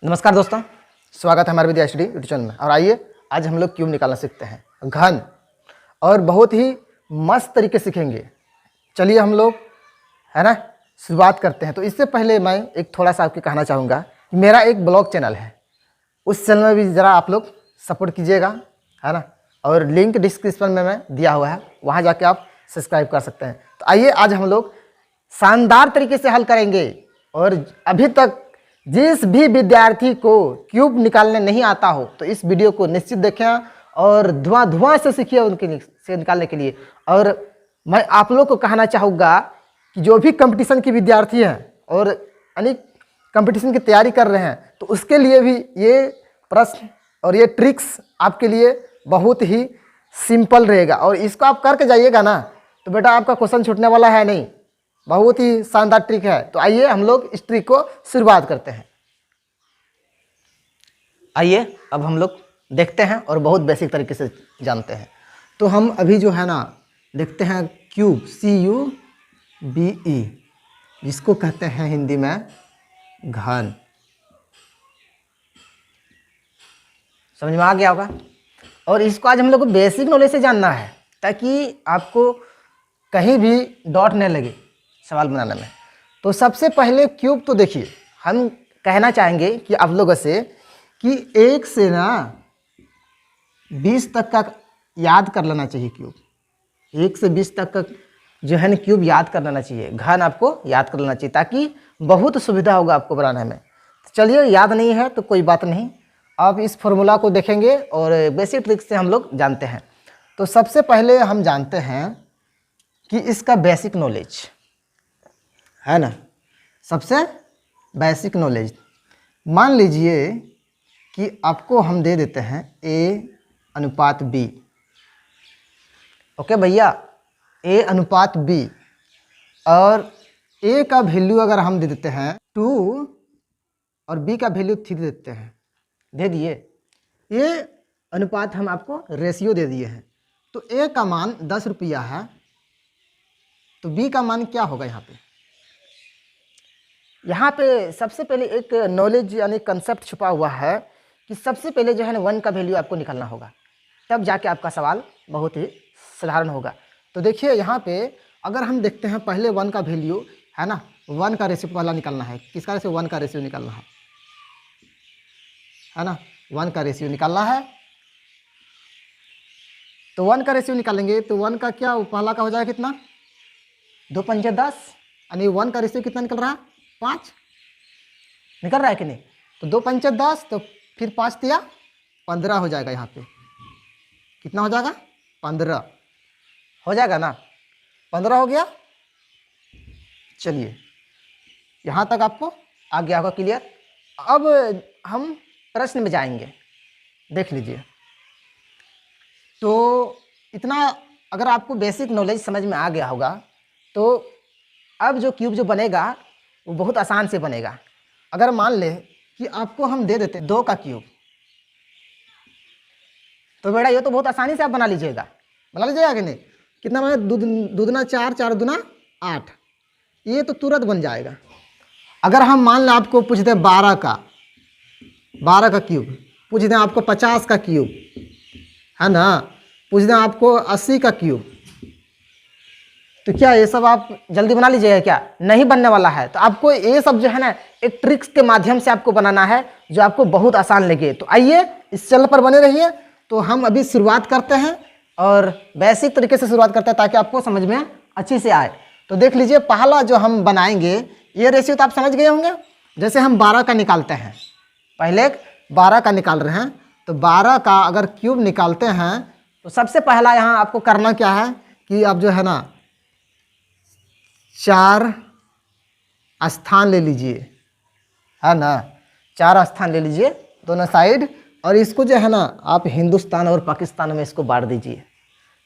नमस्कार दोस्तों, स्वागत है हमारे विद्या स्टडी यूट्यूब चैनल में। और आइए आज हम लोग क्यूब निकालना सीखते हैं, घन और बहुत ही मस्त तरीके सीखेंगे। चलिए हम लोग है ना शुरुआत करते हैं। तो इससे पहले मैं एक थोड़ा सा आपको कहना चाहूँगा कि मेरा एक ब्लॉग चैनल है, उस चैनल में भी ज़रा आप लोग सपोर्ट कीजिएगा, है ना। और लिंक डिस्क्रिप्शन में मैं दिया हुआ है, वहाँ जाके आप सब्सक्राइब कर सकते हैं। तो आइए आज हम लोग शानदार तरीके से हल करेंगे। और अभी तक जिस भी विद्यार्थी को क्यूब निकालने नहीं आता हो तो इस वीडियो को निश्चित देखें और धुआं से सीखिए उनके से निकालने के लिए। और मैं आप लोग को कहना चाहूँगा कि जो भी कंपटीशन के विद्यार्थी हैं और अनेक कंपटीशन की तैयारी कर रहे हैं तो उसके लिए भी ये प्रश्न और ये ट्रिक्स आपके लिए बहुत ही सिंपल रहेगा। और इसको आप करके जाइएगा ना तो बेटा आपका क्वेश्चन छूटने वाला है नहीं। बहुत ही शानदार ट्रिक है। तो आइए हम लोग इस ट्रिक को शुरुआत करते हैं। आइए अब हम लोग देखते हैं और बहुत बेसिक तरीके से जानते हैं। तो हम अभी जो है ना देखते हैं क्यूब, CUBE, जिसको कहते हैं हिंदी में घन। समझ में आ गया होगा। और इसको आज हम लोग को बेसिक नॉलेज से जानना है ताकि आपको कहीं भी डॉट न लगे सवाल बनाने में। तो सबसे पहले क्यूब तो देखिए, हम कहना चाहेंगे कि आप लोगों से कि 1 से ना 20 तक का याद कर लेना चाहिए क्यूब। 1 से 20 तक का जो है ना क्यूब याद कर लेना चाहिए, घन आपको याद कर लेना चाहिए ताकि बहुत सुविधा होगा आपको बनाने में। तो चलिए, याद नहीं है तो कोई बात नहीं, आप इस फॉर्मूला को देखेंगे और बेसिक ट्रिक से हम लोग जानते हैं। तो सबसे पहले हम जानते हैं कि इसका बेसिक नॉलेज है ना, सबसे बेसिक नॉलेज। मान लीजिए कि आपको हम दे देते हैं A/B। ओके भैया, A/B और A का वैल्यू अगर हम दे देते हैं 2 और B का वैल्यू 3 देते हैं, दे दिए। ये अनुपात हम आपको रेशियो दे दिए हैं। तो A का मान 10 रुपया है तो B का मान क्या होगा। यहाँ पे सबसे पहले एक नॉलेज यानी कंसेप्ट छुपा हुआ है कि सबसे पहले जो है ना 1 का वैल्यू आपको निकालना होगा, तब जाके आपका सवाल बहुत ही साधारण होगा। तो देखिए यहाँ पे अगर हम देखते हैं पहले 1 का वैल्यू है ना, 1 का रेशियो पहला निकालना है। किसका रेशियो? 1 का रेशियो निकालना है ना, 1 का रेशियो निकालना है। तो 1 का रेशियो निकालेंगे तो 1 का क्या पहला का हो जाएगा कितना, 2 पंजे 10, यानी 1 का रेशियो कितना निकल रहा है, 5 निकल रहा है कि नहीं। तो 2 पंचे 10, तो फिर 5 तिया 15 हो जाएगा। यहाँ पे कितना हो जाएगा, 15 हो जाएगा ना, 15 हो गया। चलिए यहाँ तक आपको आ गया होगा क्लियर। अब हम प्रश्न में जाएंगे, देख लीजिए। तो इतना अगर आपको बेसिक नॉलेज समझ में आ गया होगा तो अब जो क्यूब जो बनेगा वो बहुत आसान से बनेगा। अगर मान ले कि आपको हम दे देते 2 का क्यूब, तो बेटा ये तो बहुत आसानी से आप बना लीजिएगा कि नहीं। कितना बना, 2 दूना 4, 4 दूना 8, ये तो तुरंत बन जाएगा। अगर हम मान लें आपको पूछ दें 12 का क्यूब, पूछ दें आपको 50 का क्यूब, है ना, पूछ दें आपको 80 का क्यूब, तो क्या ये सब आप जल्दी बना लीजिएगा? क्या नहीं बनने वाला है। तो आपको ये सब जो है ना एक ट्रिक्स के माध्यम से आपको बनाना है जो आपको बहुत आसान लगे। तो आइए इस चैनल पर बने रहिए। तो हम अभी शुरुआत करते हैं और बेसिक तरीके से शुरुआत करते हैं ताकि आपको समझ में अच्छी से आए। तो देख लीजिए, पहला जो हम बनाएंगे ये रेशियो तो आप समझ गए होंगे। जैसे हम 12 का निकालते हैं, पहले 12 का निकाल रहे हैं, तो 12 का अगर क्यूब निकालते हैं तो सबसे पहला यहाँ आपको करना क्या है कि आप जो है ना 4 स्थान ले लीजिए, है ना, 4 स्थान ले लीजिए दोनों साइड। और इसको जो है ना आप हिंदुस्तान और पाकिस्तान में इसको बांट दीजिए,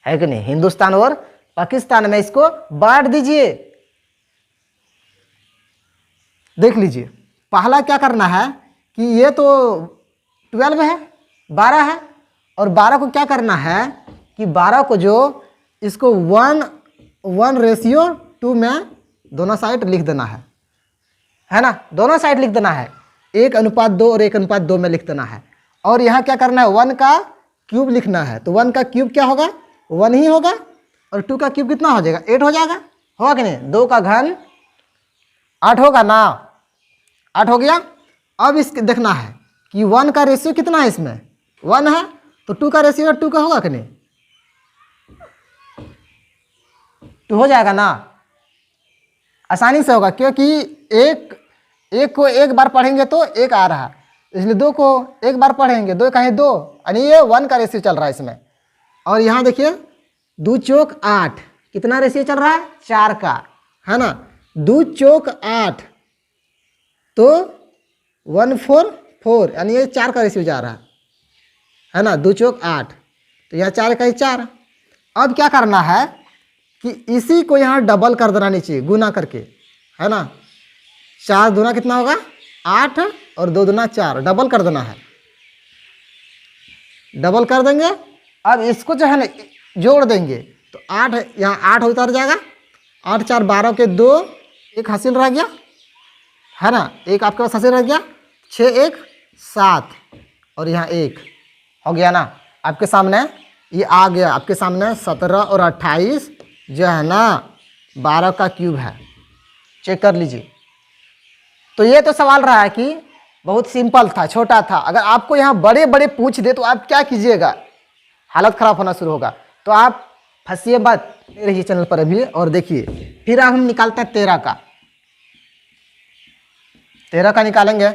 है कि नहीं। हिंदुस्तान और पाकिस्तान में इसको बांट दीजिए। देख लीजिए, पहला क्या करना है कि ये तो 12 है, 12 है, और 12 को क्या करना है कि 12 को जो इसको 1:2 में दोनों साइड लिख देना है ना, दोनों साइड लिख देना है। 1:2 और 1:2 में लिख देना है। और यहाँ क्या करना है, 1 का क्यूब लिखना है। तो 1 का क्यूब क्या होगा, 1 ही होगा। और 2 का क्यूब कितना हो जाएगा, 8 हो जाएगा। होगा कि नहीं, 2 का घन 8 होगा ना, 8 हो गया। अब इसके देखना है कि 1 का रेशियो कितना है, इसमें 1 है, तो 2 का रेशियो 2 का होगा कि नहीं, 2 हो जाएगा ना, आसानी से होगा। क्योंकि एक को एक बार पढ़ेंगे तो 1 आ रहा है, इसलिए 2 को एक बार पढ़ेंगे, 2 कहीं 2, यानी ये 1 का रेशियो चल रहा है इसमें। और यहाँ देखिए 2 चौक 8, कितना रेशियो चल रहा है, 4 का, है ना। 2 चौक 8 तो 144, यानी ये 4 का रेशियो जा रहा है ना। 2 चौक 8 तो यहाँ 4 का ही 4। अब क्या करना है कि इसी को यहाँ डबल कर देना नीचे, गुना करके, है ना। 4 दूना कितना होगा 8 और 2 दूना 4, डबल कर देना है, डबल कर देंगे। अब इसको जो है ना जोड़ देंगे तो 8 यहाँ 8 उतर जाएगा, 8 4 12 के 2, एक हासिल रह गया, है ना, एक आपके पास हासिल रह गया, 6 1 7 और यहाँ 1 हो गया ना। आपके सामने ये आ गया, आपके सामने 17 और 28 जो है ना 12 का क्यूब है, चेक कर लीजिए। तो ये तो सवाल रहा है कि बहुत सिंपल था, छोटा था। अगर आपको यहाँ बड़े बड़े पूछ दे तो आप क्या कीजिएगा, हालत ख़राब होना शुरू होगा। तो आप फंसिए मत, रहिए चैनल पर अभी और देखिए। फिर हम निकालते हैं 13 का, 13 का निकालेंगे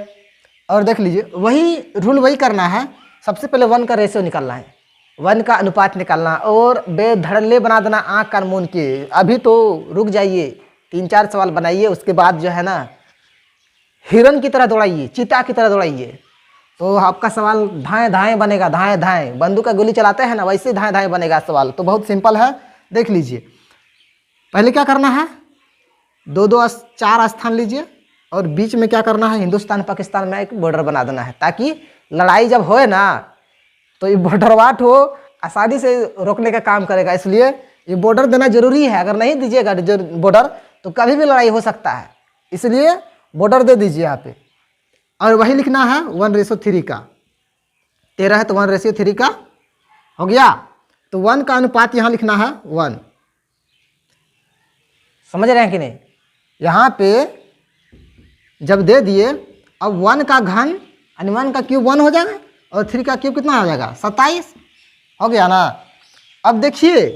और देख लीजिए, वही रूल वही करना है। सबसे पहले 1 का रेशियो निकालना है, 1 का अनुपात निकालना और बेधड़ल्ले बना देना आँख कान मूंद के। अभी तो रुक जाइए, 3-4 सवाल बनाइए, उसके बाद जो है ना हिरन की तरह दौड़ाइए, चीता की तरह दौड़ाइए, तो आपका सवाल धाएँ धाएँ बनेगा, धाएँ धाएँ, बंदूक का गोली चलाते हैं ना वैसे धाएँ धाएँ बनेगा सवाल। तो बहुत सिंपल है, देख लीजिए। पहले क्या करना है, 2 4 स्थान लीजिए और बीच में क्या करना है, हिंदुस्तान पाकिस्तान में एक बॉर्डर बना देना है, ताकि लड़ाई जब होए ना तो ये बॉर्डरवाट हो आसानी से रोकने का काम करेगा। इसलिए ये बॉर्डर देना जरूरी है, अगर नहीं दीजिएगा बॉर्डर तो कभी भी लड़ाई हो सकता है, इसलिए बॉर्डर दे दीजिए यहाँ पे। और वही लिखना है 1:3 का, 13 है तो 1:3 का हो गया। तो 1 का अनुपात यहाँ लिखना है 1, समझ रहे हैं कि नहीं। यहाँ पे जब दे दिए, अब 1 का घन यानी 1 का क्यूब 1 हो जाएगा और 3 का क्यूब कितना हो जाएगा 27, हो गया ना। अब देखिए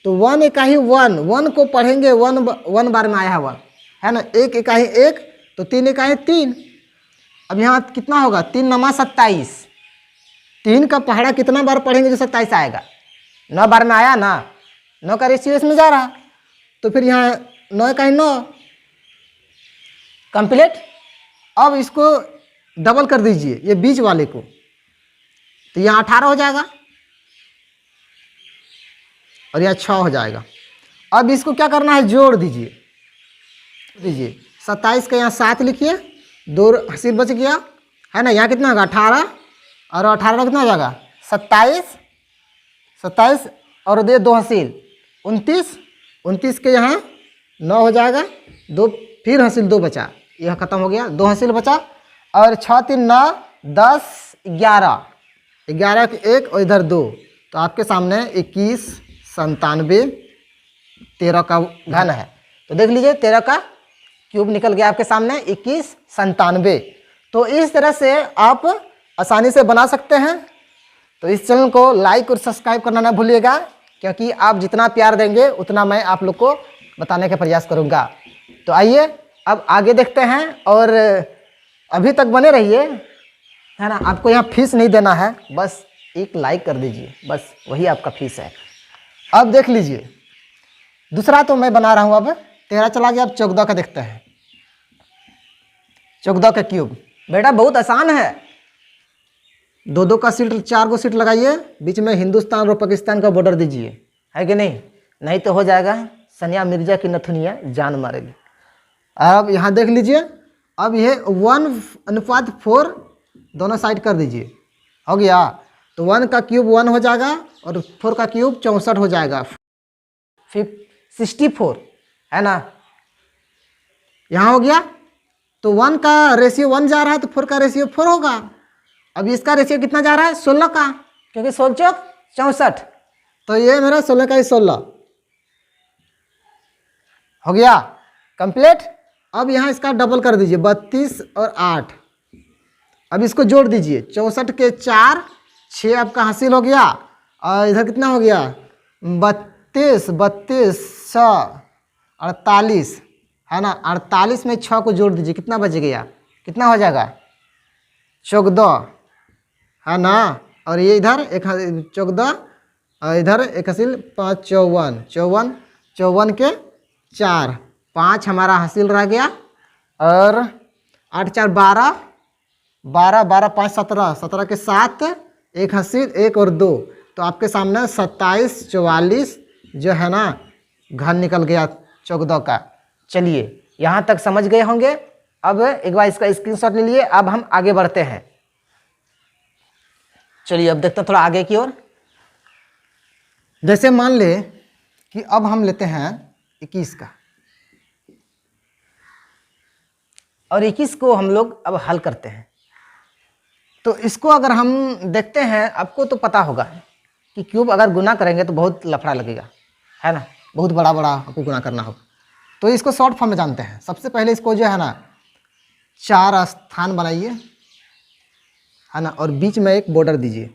तो 1 इकाई 1 को पढ़ेंगे, 1 बार में आया है 1, है ना। 1 इकाई 1 तो 3 इकाई 3। अब यहाँ कितना होगा, 3 9 27, 3 का पहाड़ा कितना बार पढ़ेंगे जो 27 आएगा, 9 बार में आया ना, 9 का रेशियो इसमें जा रहा, तो फिर यहाँ 9 इकाई 9 कंप्लीट। अब इसको डबल कर दीजिए ये बीच वाले को, तो यहाँ 18 हो जाएगा और यहाँ 6 हो जाएगा। अब इसको क्या करना है, जोड़ दीजिए, 27 का यहाँ 7 लिखिए, 2 हासिल बच गया, है ना। यहाँ कितना होगा 18 और 18 कितना हो जाएगा 27 और 2 हासिल 29 के यहाँ 9 हो जाएगा, 2 फिर हासिल 2 बचा, यह खत्म हो गया, 2 हासिल बचा और 6 3 9 10 11 के 1 और इधर 2, तो आपके सामने 21 97 13 का घन है। तो देख लीजिए 13 का क्यूब निकल गया आपके सामने 21 97। तो इस तरह से आप आसानी से बना सकते हैं। तो इस चैनल को लाइक और सब्सक्राइब करना ना भूलिएगा, क्योंकि आप जितना प्यार देंगे उतना मैं आप लोग को बताने का प्रयास करूँगा। तो आइए अब आगे देखते हैं और अभी तक बने रहिए, है ना। आपको यहाँ फीस नहीं देना है, बस एक लाइक कर दीजिए, बस वही आपका फीस है। अब देख लीजिए दूसरा तो मैं बना रहा हूँ, अब 13 चला गया, अब 14 का देखते हैं। 14 का क्यूब बेटा बहुत आसान है, 2 का सीट 4 को सीट लगाइए, बीच में हिंदुस्तान और पाकिस्तान का बॉर्डर दीजिए, है कि नहीं, नहीं तो हो जाएगा सनिया मिर्जा की नथुनिया जान मारेगी। अब यहाँ देख लीजिए, अब ये 1:4 दोनों साइड कर दीजिए, हो गया। तो 1 का क्यूब 1 हो जाएगा और 4 का क्यूब 64 हो जाएगा, 64, है ना। यहाँ हो गया। तो 1 का रेशियो 1 जा रहा है तो 4 का रेशियो 4 होगा। अब इसका रेशियो कितना जा रहा है 16 का, क्योंकि 16 चौक 64, तो ये मेरा 16 का 16 हो गया कंप्लीट। अब यहाँ इसका डबल कर दीजिए 32 और 8, अब इसको जोड़ दीजिए 64 के 4 6 आपका हासिल हो गया, और इधर कितना हो गया 32 32 6 48 है ना, 48 में 6 को जोड़ दीजिए कितना बच गया, कितना हो जाएगा 14 है ना, और ये इधर 14 और इधर 1 हासिल 5 54 54 54 के 4 5 हमारा हासिल रह गया, और 8 4 12 12 12 5 17 17 के 7 1 हासिल 1 और 2, तो आपके सामने 27 44 जो है ना घन निकल गया 14 का। चलिए यहाँ तक समझ गए होंगे। अब एक बार इसका स्क्रीनशॉट ले लिए, अब हम आगे बढ़ते हैं। चलिए अब देखते हैं थोड़ा आगे की ओर। जैसे मान ले कि अब हम लेते हैं 21 का, और 21 को हम लोग अब हल करते हैं। तो इसको अगर हम देखते हैं, आपको तो पता होगा कि क्यूब अगर गुना करेंगे तो बहुत लफड़ा लगेगा, है ना, बहुत बड़ा बड़ा आपको गुना करना होगा। तो इसको शॉर्ट फॉर्म में जानते हैं। सबसे पहले इसको जो है ना 4 स्थान बनाइए, है ना, और बीच में एक बॉर्डर दीजिए,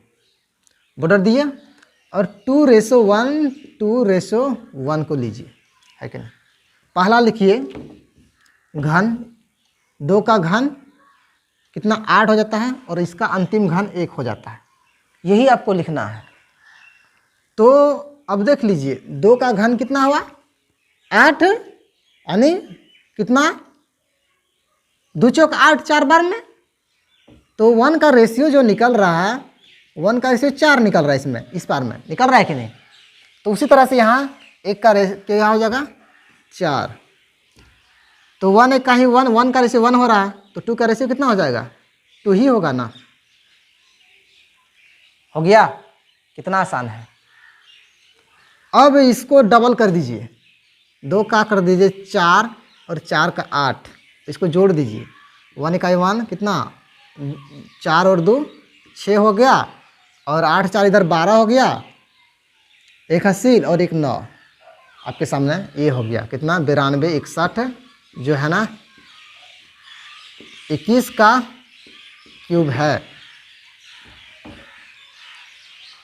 बॉर्डर दिए, और 2:1 2:1 को लीजिए, है कि नहीं। पहला लिखिए घन, 2 का घन कितना 8 हो जाता है, और इसका अंतिम घन 1 हो जाता है, यही आपको लिखना है। तो अब देख लीजिए 2 का घन कितना हुआ 8, यानी कितना 2 चौक 8 4 बार में, तो 1 का रेशियो जो निकल रहा है 1 का रेशियो 4 निकल रहा है, इसमें इस बार में निकल रहा है कि नहीं। तो उसी तरह से यहाँ 1 का क्या हो जाएगा 4, तो 1 1 का ही 1 का रेशियो 1 हो रहा है, तो 2 का रेशियो कितना हो जाएगा 2 ही होगा ना। हो गया, कितना आसान है। अब इसको डबल कर दीजिए, 2 का कर दीजिए 4 और 4 का 8, इसको जोड़ दीजिए 1 का 1 कितना 4 और 2 6 हो गया, और 8 4 इधर 12 हो गया, 1 हासिल और 1 9, आपके सामने ये हो गया कितना 92 61 जो है ना 21 का क्यूब है।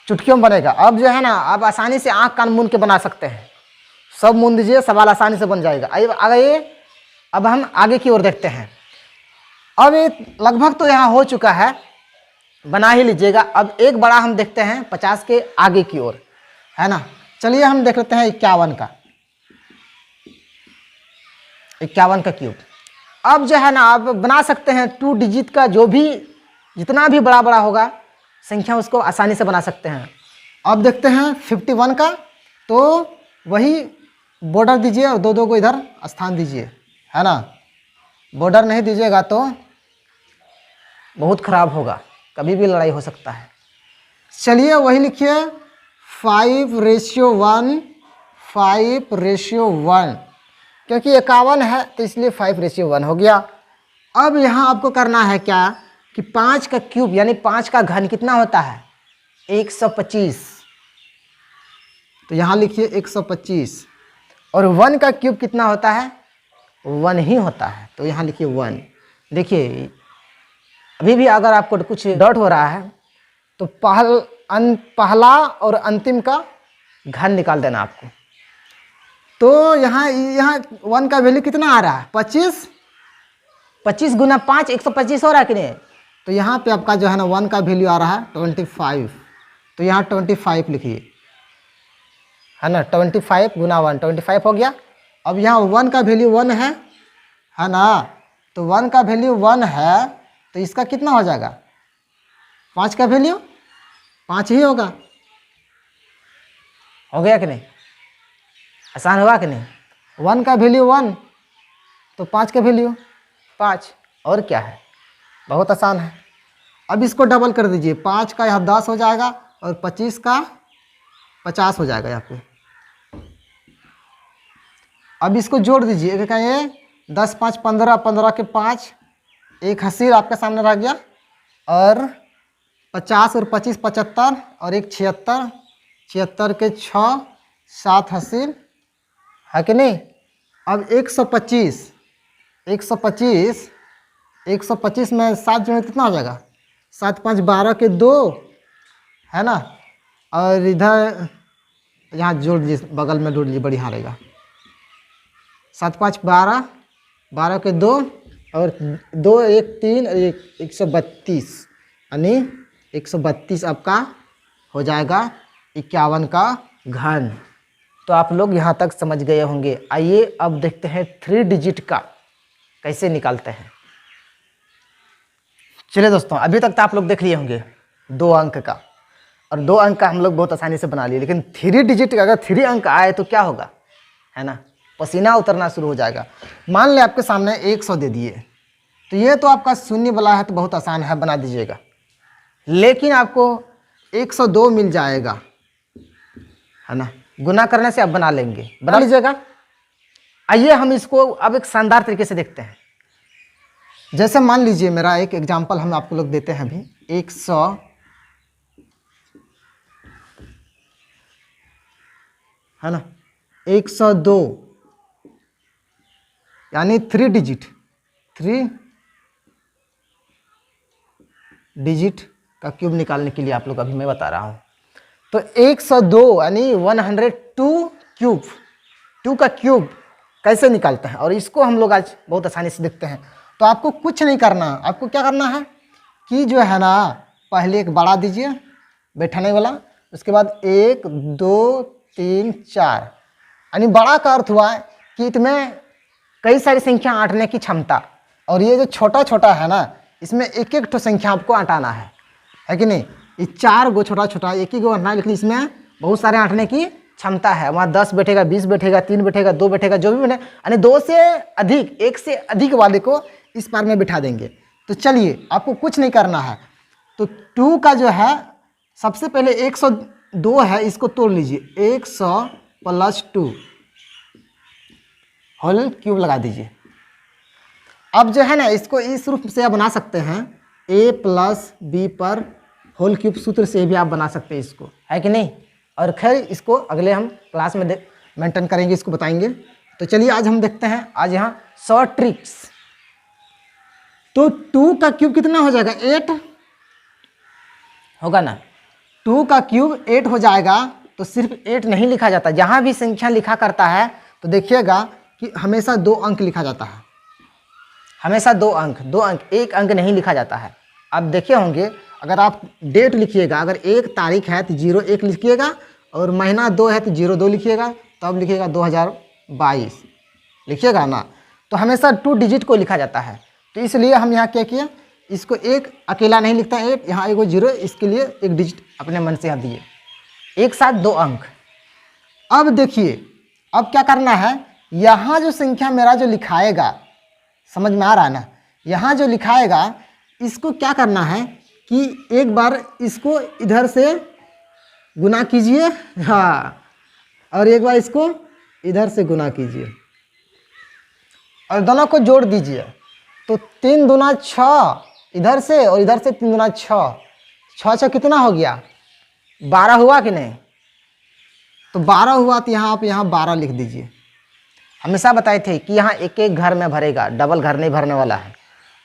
चुटकियों में बनेगा। अब जो है ना आप आसानी से आँख कान मूंद के बना सकते हैं, सब मूंद दीजिए, सवाल आसानी से बन जाएगा। आइए अब हम आगे की ओर देखते हैं। अब ये लगभग तो यहाँ हो चुका है, बना ही लीजिएगा। अब एक बड़ा हम देखते हैं 50 के आगे की ओर, है ना। चलिए हम देख लेते हैं 51 का, 51 का क्यूब। अब जो है ना आप बना सकते हैं 2 डिजिट का, जो भी जितना भी बड़ा बड़ा होगा संख्या उसको आसानी से बना सकते हैं। अब देखते हैं 51 का, तो वही बॉर्डर दीजिए और 2 2 को इधर स्थान दीजिए, है ना। बॉर्डर नहीं दीजिएगा तो बहुत खराब होगा, कभी भी लड़ाई हो सकता है। चलिए वही लिखिए 5:1 5:1, क्योंकि 51 है तो इसलिए 5:1 हो गया। अब यहाँ आपको करना है क्या कि 5 का क्यूब यानी 5 का घन कितना होता है 125, तो यहाँ लिखिए 125, और 1 का क्यूब कितना होता है 1 ही होता है, तो यहाँ लिखिए 1। देखिए अभी भी अगर आपको कुछ डाउट हो रहा है तो पहला और अंतिम का घन निकाल देना आपको। तो यहाँ 1 का वैल्यू कितना आ रहा है 25, 25 गुना 5 125 हो रहा है कि नहीं। तो यहाँ पे आपका जो है ना 1 का वैल्यू आ रहा है 25, तो यहाँ 25 लिखिए, है ना। 25 गुना 1 25 हो गया। अब यहाँ 1 का वैल्यू 1 है ना, तो 1 का वैल्यू 1 है तो इसका कितना हो जाएगा 5 का वैल्यू 5 ही होगा। हो गया कि नहीं, आसान हुआ कि नहीं। 1 का वैल्यू 1 तो 5 का वैल्यू 5, और क्या है, बहुत आसान है। अब इसको डबल कर दीजिए, 5 का यहाँ 10 हो जाएगा और 25 का 50 हो जाएगा यहाँ पे। अब इसको जोड़ दीजिए, एक का ये 10 5 15, 15 के 5, एक हसीर आपके सामने रह गया, और 50 और 25 75, और एक 76, 76 के 6, 7 हसीर है कि नहीं। अब 125, 125, 125 में 7 जोड़े कितना हो जाएगा, 7 5 12 के 2 है ना, और इधर यहाँ जोड़ लीजिए, बगल में जोड़ लीजिए, बढ़िया रहेगा। 7 5 12, 12 के 2, और 2 1 3 और 132, यानी 132 आपका हो जाएगा 51 का घन। तो आप लोग यहाँ तक समझ गए होंगे। आइए अब देखते हैं 3 डिजिट का कैसे निकालते हैं। चलिए दोस्तों, अभी तक तो आप लोग देख लिए होंगे 2 अंक का, और 2 अंक का हम लोग बहुत आसानी से बना लिए, लेकिन 3 डिजिट का अगर 3 अंक आए तो क्या होगा, है ना, पसीना उतरना शुरू हो जाएगा। मान ले आपके सामने 100 दे दिए, तो ये तो आपका शून्य वाला है, तो बहुत आसान है, बना दीजिएगा। लेकिन आपको 102 मिल जाएगा, है ना, गुना करने से आप बना लेंगे, बना लीजिएगा। आइए हम इसको अब एक शानदार तरीके से देखते हैं। जैसे मान लीजिए, मेरा एक एग्जाम्पल हम आपको लोग देते हैं अभी, 100 है ना, 102 यानी 3 डिजिट, 3 डिजिट का क्यूब निकालने के लिए आप लोग अभी मैं बता रहा हूँ। तो 102 यानी 102 क्यूब, 2 का क्यूब कैसे निकालते हैं, और इसको हम लोग आज बहुत आसानी से देखते हैं। तो आपको कुछ नहीं करना, आपको क्या करना है कि जो है ना, पहले एक बड़ा दीजिए बैठाने वाला, उसके बाद 1 2 3 4, यानी बड़ा का अर्थ हुआ कि इसमें कई सारी संख्या आंटने की क्षमता, और ये जो छोटा छोटा है ना, इसमें एक एक तो संख्या आपको आंटाना है कि नहीं। ये 4 गो छोटा छोटा एक ही गो आंटना है, लेकिन इसमें बहुत सारे आंटने की क्षमता है। वहाँ 10 बैठेगा, 20 बैठेगा, 3 बैठेगा, 2 बैठेगा, जो भी बैठे, यानी 2 से अधिक, 1 से अधिक वाले को इस बार में बिठा देंगे। तो चलिए, आपको कुछ नहीं करना है। तो 2 का जो है, सबसे पहले 102 है, इसको तोड़ लीजिए, 100 + 2 होल क्यूब लगा दीजिए। अब जो है ना, इसको इस रूप से आप बना सकते हैं, a + b पर होल क्यूब सूत्र से भी आप बना सकते हैं इसको, है कि नहीं। और खैर इसको अगले हम क्लास में मेंटेन करेंगे, इसको बताएंगे। तो चलिए आज हम देखते हैं, आज यहाँ शॉर्ट ट्रिक्स। तो 2 का क्यूब कितना हो जाएगा, 8 होगा ना। 2 का क्यूब 8 हो जाएगा। तो सिर्फ 8 नहीं लिखा जाता, जहाँ भी संख्या लिखा करता है तो देखिएगा कि हमेशा 2 अंक लिखा जाता है, हमेशा 2 अंक, 2 अंक, 1 अंक नहीं लिखा जाता है। आप देखे होंगे, अगर आप डेट लिखिएगा, अगर 1 तारीख है तो 01 लिखिएगा, और महीना 2 है तो 02 लिखिएगा, तब लिखिएगा 2022 लिखिएगा ना। तो हमेशा 2 डिजिट को लिखा जाता है। तो इसलिए हम यहाँ क्या किए, इसको एक अकेला नहीं लिखता, 8 यहाँ 1 0, इसके लिए 1 डिजिट अपने मन से यहाँ दिए, एक साथ 2 अंक। अब देखिए, अब क्या करना है, यहाँ जो संख्या मेरा जो लिखाएगा, समझ में आ रहा है ना, यहाँ जो लिखाएगा इसको क्या करना है कि एक बार इसको इधर से गुना कीजिए, हाँ, और एक बार इसको इधर से गुना कीजिए, और दोनों को जोड़ दीजिए। तो 3 दूना 6 इधर से, और इधर से 3 दूना 6, 6 6 कितना हो गया, 12 हुआ कि नहीं। तो 12 हुआ, तो यहाँ आप यहाँ 12 लिख दीजिए। हमेशा बताए थे कि यहाँ एक एक घर में भरेगा, डबल घर नहीं भरने वाला है।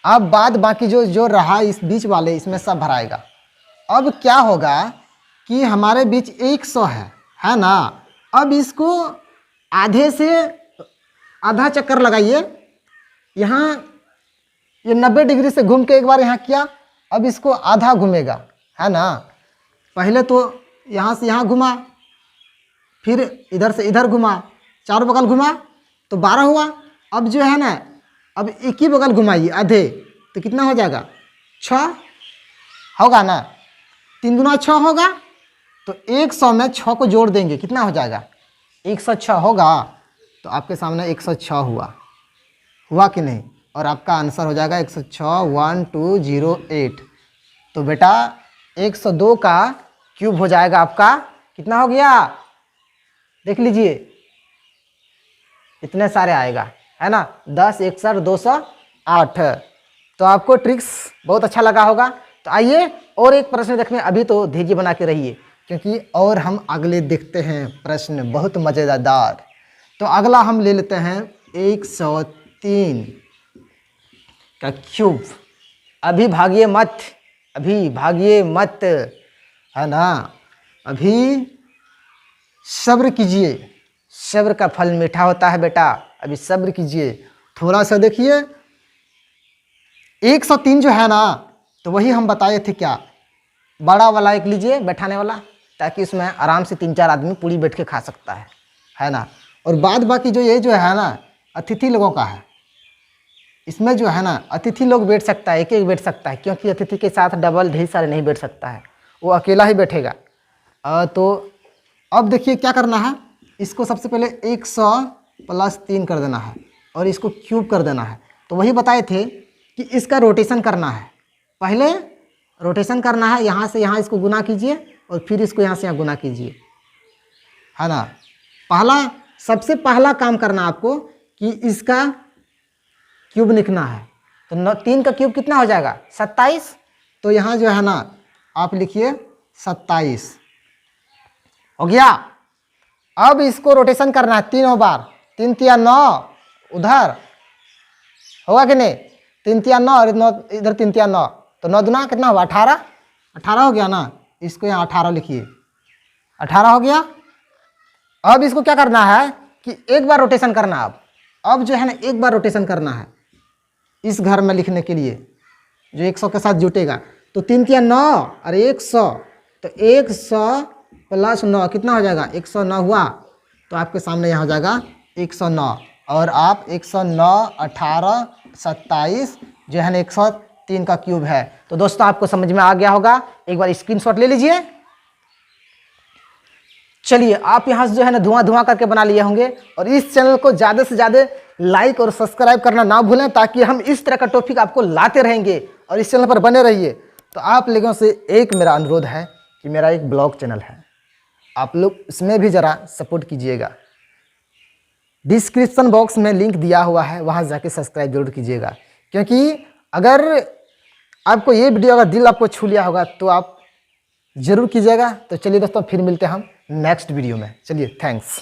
अब बाद बाकी जो रहा इस बीच वाले, इसमें सब भराएगा। अब क्या होगा कि हमारे बीच 100 है ना। अब इसको आधे से आधा चक्कर लगाइए, यहाँ ये 90 डिग्री से घूम के एक बार यहाँ किया, अब इसको आधा घूमेगा, है ना। पहले तो यहाँ से यहाँ घुमा, फिर इधर से इधर घुमा, चारों बगल घुमा, तो 12 हुआ। अब जो है ना, अब एक ही बगल घुमाइए आधे, तो कितना हो जाएगा, 6 होगा ना। 3 दूना 6 होगा, तो 100 में 6 को जोड़ देंगे, कितना हो जाएगा, 106 होगा। तो आपके सामने 106 हुआ कि नहीं, और आपका आंसर हो जाएगा 106 1208। तो बेटा 102 का क्यूब हो जाएगा आपका, कितना हो गया, देख लीजिए, इतने सारे आएगा, है ना। 10 1 208। तो आपको ट्रिक्स बहुत अच्छा लगा होगा। तो आइए और एक प्रश्न देखने, अभी तो धैर्य बना के रहिए क्योंकि और हम अगले देखते हैं प्रश्न बहुत मज़ेदार। तो अगला हम ले लेते हैं 103 का क्यूब। अभी भागिए मत, अभी भागिए मत, है ना। अभी सब्र कीजिए, सब्र का फल मीठा होता है बेटा। अभी सब्र कीजिए, थोड़ा सा देखिए। 103 जो है ना, तो वही हम बताए थे क्या, बड़ा वाला एक लीजिए बैठाने वाला, ताकि इसमें आराम से 3 4 आदमी पूरी बैठ के खा सकता है ना। और बाद बाकी जो ये जो है ना, अतिथि लोगों का है। इसमें जो है ना अतिथि लोग बैठ सकता है, एक एक बैठ सकता है, क्योंकि अतिथि के साथ डबल ढेर सारे नहीं बैठ सकता है, वो अकेला ही बैठेगा। तो अब देखिए क्या करना है, इसको सबसे पहले 100 + 3 कर देना है और इसको क्यूब कर देना है। तो वही बताए थे कि इसका रोटेशन करना है। पहले रोटेशन करना है, यहाँ से यहाँ इसको गुना कीजिए और फिर इसको यहाँ से यहाँ गुना कीजिए, है ना। सबसे पहला काम करना आपको कि इसका क्यूब लिखना है। तो 3 का क्यूब कितना हो जाएगा, 27। तो यहाँ जो है ना आप लिखिए 27 हो गया। अब इसको रोटेशन करना है 3 बार, 3 तिया 9, उधर होगा कि नहीं, 3 तिया 9 और इधर 3 तिया 9, तो 9 दूना कितना हुआ, 18। 18 हो गया ना, इसको यहाँ 18 लिखिए, 18 हो गया। अब इसको क्या करना है कि एक बार रोटेशन करना। अब जो है ना एक बार रोटेशन करना है इस घर में लिखने के लिए, जो 100 के साथ जुटेगा। तो 3 तिया 9 और 100, तो 100 + 9 कितना हो जाएगा, 109 हुआ। तो आपके सामने यहाँ हो जाएगा 109, और आप 109 18 27 जो है ना 103 का क्यूब है। तो दोस्तों आपको समझ में आ गया होगा, एक बार स्क्रीनशॉट ले लीजिए। चलिए आप यहाँ से जो है ना धुआं करके बना लिए होंगे, और इस चैनल को ज़्यादा से ज़्यादा लाइक और सब्सक्राइब करना ना भूलें, ताकि हम इस तरह का टॉपिक आपको लाते रहेंगे, और इस चैनल पर बने रहिए। तो आप लोगों से एक मेरा अनुरोध है कि मेरा एक ब्लॉग चैनल है, आप लोग इसमें भी ज़रा सपोर्ट कीजिएगा। डिस्क्रिप्शन बॉक्स में लिंक दिया हुआ है, वहाँ जाके सब्सक्राइब जरूर कीजिएगा, क्योंकि अगर आपको ये वीडियो अगर दिल आपको छू लिया होगा तो आप ज़रूर कीजिएगा। तो चलिए दोस्तों फिर मिलते हैं हम नेक्स्ट वीडियो में। चलिए थैंक्स।